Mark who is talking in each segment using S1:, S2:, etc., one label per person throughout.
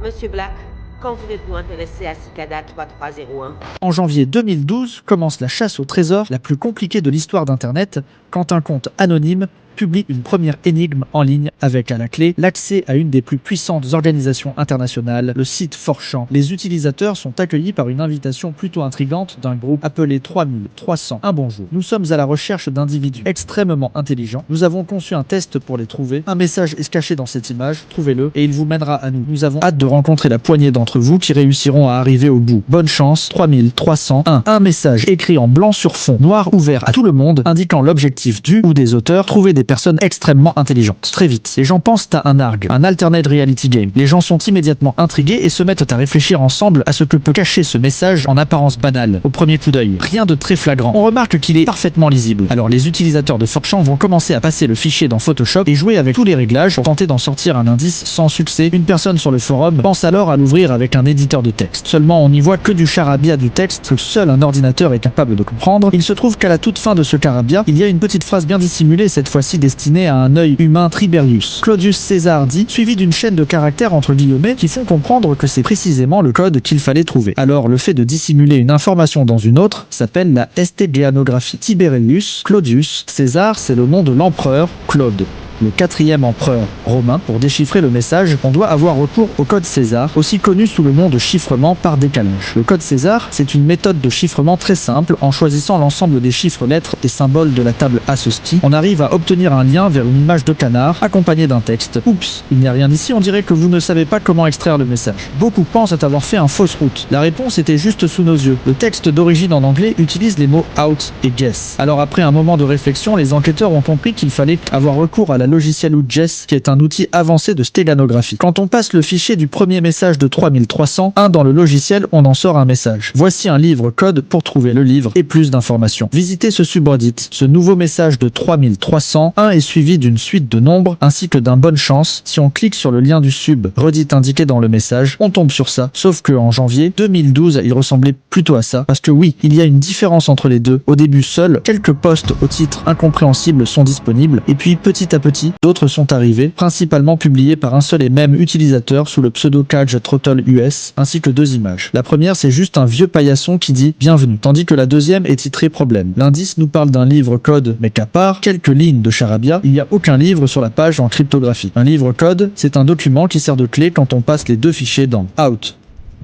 S1: Monsieur Black, quand vous êtes-vous intéressé à Cicada 3301?
S2: En janvier 2012 commence la chasse au trésor la plus compliquée de l'histoire d'Internet, quand un compte anonyme publie une première énigme en ligne avec à la clé l'accès à une des plus puissantes organisations internationales, le site 4chan. Les utilisateurs sont accueillis par une invitation plutôt intrigante d'un groupe appelé 3301 Bonjour. Nous sommes à la recherche d'individus extrêmement intelligents. Nous avons conçu un test pour les trouver. Un message est caché dans cette image, trouvez-le et il vous mènera à nous. Nous avons hâte de rencontrer la poignée d'entre vous qui réussiront à arriver au bout. Bonne chance, 3301. Un message écrit en blanc sur fond noir ouvert à tout le monde, indiquant l'objectif du ou des auteurs, trouver des personnes extrêmement intelligentes. Très vite, les gens pensent à un ARG, un alternate reality game. Les gens sont immédiatement intrigués et se mettent à réfléchir ensemble à ce que peut cacher ce message en apparence banal. Au premier coup d'œil, rien de très flagrant. On remarque qu'il est parfaitement lisible. Alors les utilisateurs de 4chan vont commencer à passer le fichier dans Photoshop et jouer avec tous les réglages pour tenter d'en sortir un indice sans succès. Une personne sur le forum pense alors à l'ouvrir avec un éditeur de texte. Seulement on n'y voit que du charabia du texte que seul un ordinateur est capable de comprendre. Il se trouve qu'à la toute fin de ce charabia, il y a une petite phrase bien dissimulée, cette fois-ci destinée à un œil humain Triberius. Claudius César dit, suivi d'une chaîne de caractères entre guillemets qui font comprendre que c'est précisément le code qu'il fallait trouver. Alors le fait de dissimuler une information dans une autre s'appelle la steganographie. Tiberius, Claudius, César, c'est le nom de l'empereur Claude, le 4e empereur romain. Pour déchiffrer le message, on doit avoir recours au code César, aussi connu sous le nom de chiffrement par décalage. Le code César, c'est une méthode de chiffrement très simple. En choisissant l'ensemble des chiffres, lettres et symboles de la table ASCII, on arrive à obtenir un lien vers une image de canard accompagnée d'un texte. Oups, il n'y a rien ici, on dirait que vous ne savez pas comment extraire le message. Beaucoup pensent avoir fait un fausse route. La réponse était juste sous nos yeux. Le texte d'origine en anglais utilise les mots out et guess. Alors après un moment de réflexion, les enquêteurs ont compris qu'il fallait avoir recours à la logiciel ou Jess, qui est un outil avancé de stéganographie. Quand on passe le fichier du premier message de 3301 dans le logiciel, on en sort un message. Voici un livre code pour trouver le livre et plus d'informations. Visitez ce subreddit. Ce nouveau message de 3301 est suivi d'une suite de nombres ainsi que d'un bonne chance. Si on clique sur le lien du subreddit indiqué dans le message, on tombe sur ça. Sauf que en janvier 2012, il ressemblait plutôt à ça. Parce que oui, il y a une différence entre les deux. Au début, seuls quelques posts au titre incompréhensible sont disponibles et puis petit à petit, d'autres sont arrivés, principalement publiés par un seul et même utilisateur sous le pseudo Cage Throttle US, ainsi que deux images. La première, c'est juste un vieux paillasson qui dit « Bienvenue », tandis que la deuxième est titrée « Problème ». L'indice nous parle d'un livre code, mais qu'à part quelques lignes de charabia, il n'y a aucun livre sur la page en cryptographie. Un livre code, c'est un document qui sert de clé quand on passe les deux fichiers dans « Out ».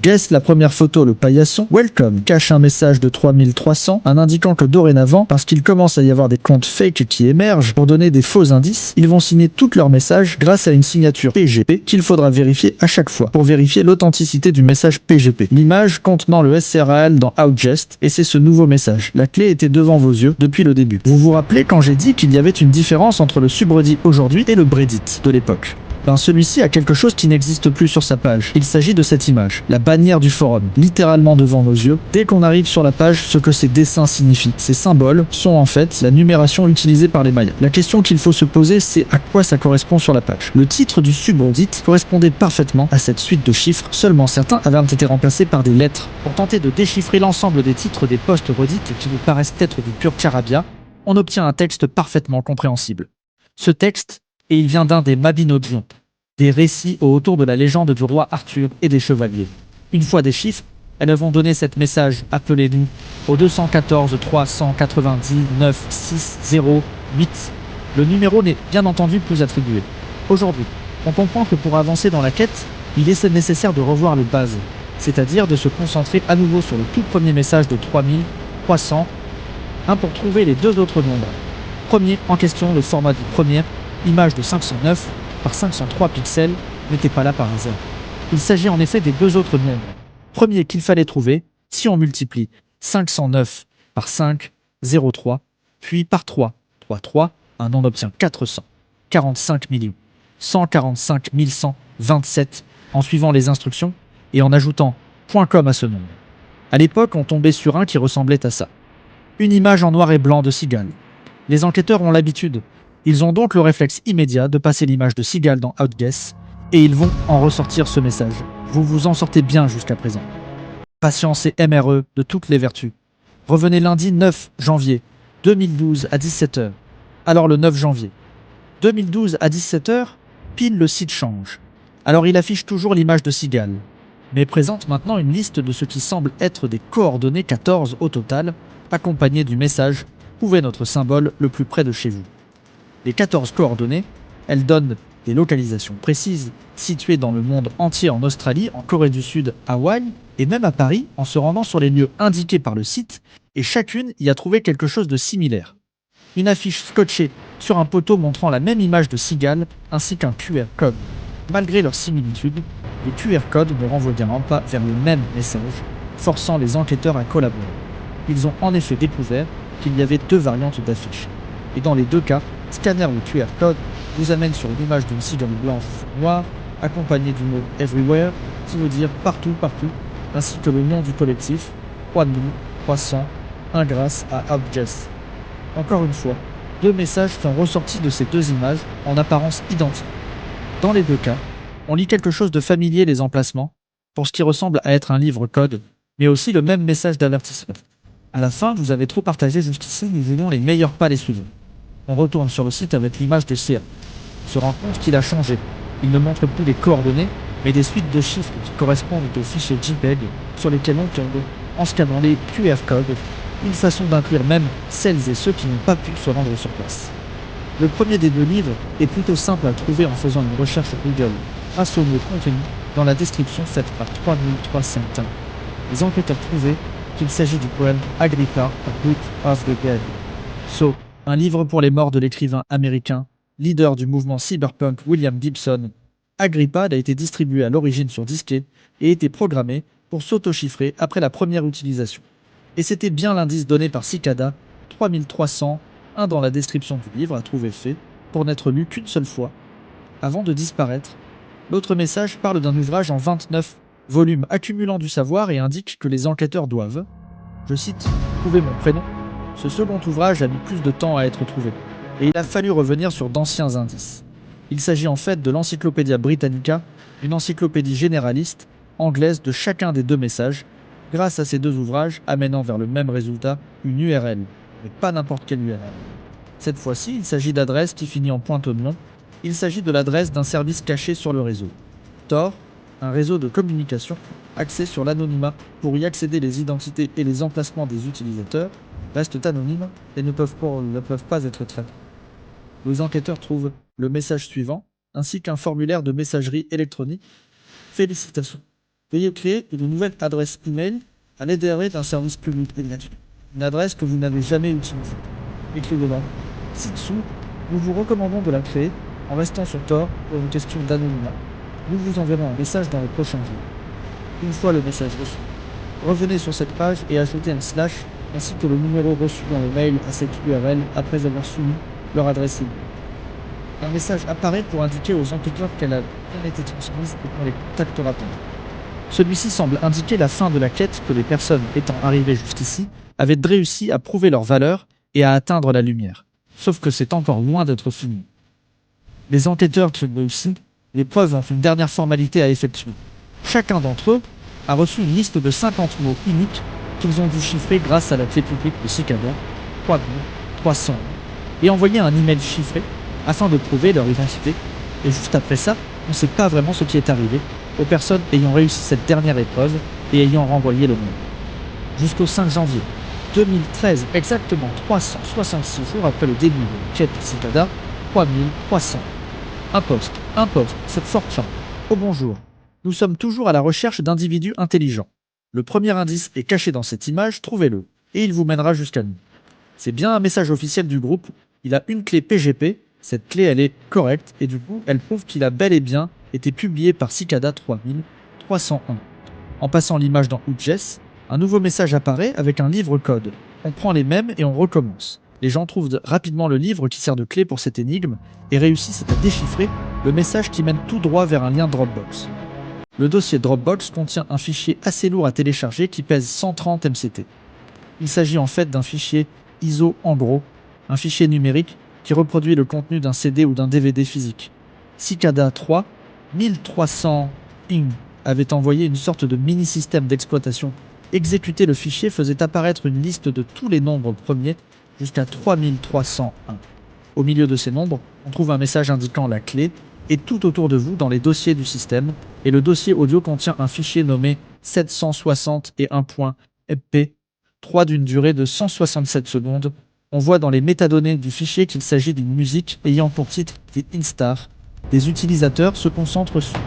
S2: Guess, la première photo, le paillasson, Welcome, cache un message de 3300 en indiquant que dorénavant, parce qu'il commence à y avoir des comptes fake qui émergent pour donner des faux indices, ils vont signer tous leurs messages grâce à une signature PGP qu'il faudra vérifier à chaque fois pour vérifier l'authenticité du message PGP. L'image contenant le SRAL dans Outjest et c'est ce nouveau message. La clé était devant vos yeux depuis le début. Vous vous rappelez quand j'ai dit qu'il y avait une différence entre le subreddit aujourd'hui et le Reddit de l'époque? Ben celui-ci a quelque chose qui n'existe plus sur sa page. Il s'agit de cette image, la bannière du forum, littéralement devant nos yeux. Dès qu'on arrive sur la page, ce que ces dessins signifient. Ces symboles sont en fait la numération utilisée par les Mayas. La question qu'il faut se poser, c'est à quoi ça correspond sur la page. Le titre du subreddit correspondait parfaitement à cette suite de chiffres, seulement certains avaient été remplacés par des lettres. Pour tenter de déchiffrer l'ensemble des titres des posts Reddit qui nous paraissent être du pur charabia, on obtient un texte parfaitement compréhensible. Ce texte, et il vient d'un des Mabinogions, des récits autour de la légende du roi Arthur et des chevaliers. Une fois des chiffres, elles vont donner cet message, appelez-nous au 214 399 608. Le numéro n'est bien entendu plus attribué. Aujourd'hui, on comprend que pour avancer dans la quête, il est nécessaire de revoir les bases, c'est-à-dire de se concentrer à nouveau sur le tout premier message de 3300, pour trouver les deux autres nombres. Premier en question, le format du premier, image de 509 par 503 pixels, n'était pas là par hasard. Il s'agit en effet des deux autres nombres. Premier qu'il fallait trouver, si on multiplie 509 par 5, 0,3, puis par 3, 3, on obtient 445 145 127 en suivant les instructions et en ajoutant .com à ce nombre. À l'époque, on tombait sur un qui ressemblait à ça. Une image en noir et blanc de cigale. Les enquêteurs ont l'habitude. Ils ont donc le réflexe immédiat de passer l'image de cigale dans Outguess et ils vont en ressortir ce message. Vous vous en sortez bien jusqu'à présent. Patience et MRE de toutes les vertus. Revenez lundi 9 janvier 2012 à 17h. Alors le 9 janvier 2012 à 17h, pile le site change. Alors il affiche toujours l'image de cigale, mais présente maintenant une liste de ce qui semble être des coordonnées 14 au total, accompagnées du message « Trouvez notre symbole le plus près de chez vous ». Les 14 coordonnées, elles donnent des localisations précises, situées dans le monde entier, en Australie, en Corée du Sud, Hawaï, et même à Paris, en se rendant sur les lieux indiqués par le site, et chacune y a trouvé quelque chose de similaire. Une affiche scotchée sur un poteau montrant la même image de cigale, ainsi qu'un QR code. Malgré leur similitude, les QR codes ne renvoieront pas vers le même message, forçant les enquêteurs à collaborer. Ils ont en effet découvert qu'il y avait 2 variantes d'affiches. Et dans les 2 cas, scanner ou QR code vous amène sur une image d'une cigale blanche noire, accompagnée du mot Everywhere, qui veut dire partout, ainsi que le nom du collectif, 3301 grâce à Outjess. Encore une fois, 2 messages sont ressortis de ces 2 images en apparence identiques. Dans les 2 cas, on lit quelque chose de familier les emplacements, pour ce qui ressemble à être un livre code, mais aussi le même message d'avertissement. À la fin, vous avez trop partagé jusqu'ici, nous voulons les meilleurs pas les suivants. On retourne sur le site avec l'image des CA. On se rend compte qu'il a changé. Il ne montre plus les coordonnées, mais des suites de chiffres qui correspondent aux fichiers JPEG sur lesquels on tombe en scannant les QR codes, une façon d'inclure même celles et ceux qui n'ont pas pu se rendre sur place. Le premier des 2 livres est plutôt simple à trouver en faisant une recherche Google grâce au mot contenu dans la description faite par 3301. Les enquêteurs trouvaient qu'il s'agit du poème Agrippa, A Book of the Dead. So, un livre pour les morts de l'écrivain américain, leader du mouvement cyberpunk William Gibson. Agrippa a été distribué à l'origine sur disquet et été programmé pour s'auto-chiffrer après la première utilisation. Et c'était bien l'indice donné par Cicada, 3301 dans la description du livre à trouver fait, pour n'être lu qu'une seule fois, avant de disparaître. L'autre message parle d'un ouvrage en 29 volumes accumulant du savoir et indique que les enquêteurs doivent, je cite, trouver mon prénom. Ce second ouvrage a mis plus de temps à être trouvé, et il a fallu revenir sur d'anciens indices. Il s'agit en fait de l'Encyclopædia Britannica, une encyclopédie généraliste, anglaise de chacun des 2 messages, grâce à ces 2 ouvrages amenant vers le même résultat, une URL, mais pas n'importe quelle URL. Cette fois-ci, il s'agit d'adresses qui finit en .nom. Il s'agit de l'adresse d'un service caché sur le réseau. Tor, un réseau de communication axé sur l'anonymat. Pour y accéder, les identités et les emplacements des utilisateurs restent anonymes et ne peuvent pas être traités. Les enquêteurs trouvent le message suivant, ainsi qu'un formulaire de messagerie électronique. Félicitations. Veuillez créer une nouvelle adresse email à l'aide d'un service public. Une adresse que vous n'avez jamais utilisée. Écrivez-la ci-dessous. Nous vous recommandons de la créer en restant sur Tor pour une question d'anonymat. Nous vous enverrons un message dans les prochains jours. Une fois le message reçu, revenez sur cette page et ajoutez un slash ainsi que le numéro reçu dans le mail à cette URL après avoir soumis leur adresse email. Un message apparaît pour indiquer aux enquêteurs qu'elle a bien été transmise et qu'on les contactera pas. Celui-ci semble indiquer la fin de la quête, que les personnes étant arrivées jusqu'ici avaient réussi à prouver leur valeur et à atteindre la lumière. Sauf que c'est encore loin d'être fini. Les enquêteurs qui ont réussi, les preuves ont une dernière formalité à effectuer. Chacun d'entre eux a reçu une liste de 50 mots uniques qu'ils ont dû chiffrer grâce à la clé publique de Cicada, 3300, et envoyer un email chiffré afin de prouver leur identité. Et juste après ça, on ne sait pas vraiment ce qui est arrivé aux personnes ayant réussi cette dernière épreuve et ayant renvoyé le mail. Jusqu'au 5 janvier 2013, exactement 366 jours après le début de l'enquête Cicada, 3300. Un poste, cette fortune. Oh bonjour. Nous sommes toujours à la recherche d'individus intelligents. Le premier indice est caché dans cette image, trouvez-le, et il vous mènera jusqu'à nous. C'est bien un message officiel du groupe, il a une clé PGP, cette clé elle est correcte, et du coup elle prouve qu'il a bel et bien été publié par Cicada 3301. En passant l'image dans Outjess, un nouveau message apparaît avec un livre code. On prend les mêmes et on recommence. Les gens trouvent rapidement le livre qui sert de clé pour cette énigme et réussissent à déchiffrer le message qui mène tout droit vers un lien Dropbox. Le dossier Dropbox contient un fichier assez lourd à télécharger qui pèse 130 MCT. Il s'agit en fait d'un fichier ISO en gros, un fichier numérique qui reproduit le contenu d'un CD ou d'un DVD physique. Cicada 3, 1300 ING avait envoyé une sorte de mini-système d'exploitation. Exécuter le fichier faisait apparaître une liste de tous les nombres premiers jusqu'à 3301. Au milieu de ces nombres, on trouve un message indiquant la clé est tout autour de vous dans les dossiers du système, et le dossier audio contient un fichier nommé 761.mp, 3 d'une durée de 167 secondes. On voit dans les métadonnées du fichier qu'il s'agit d'une musique ayant pour titre The Instar. Des utilisateurs se concentrent sur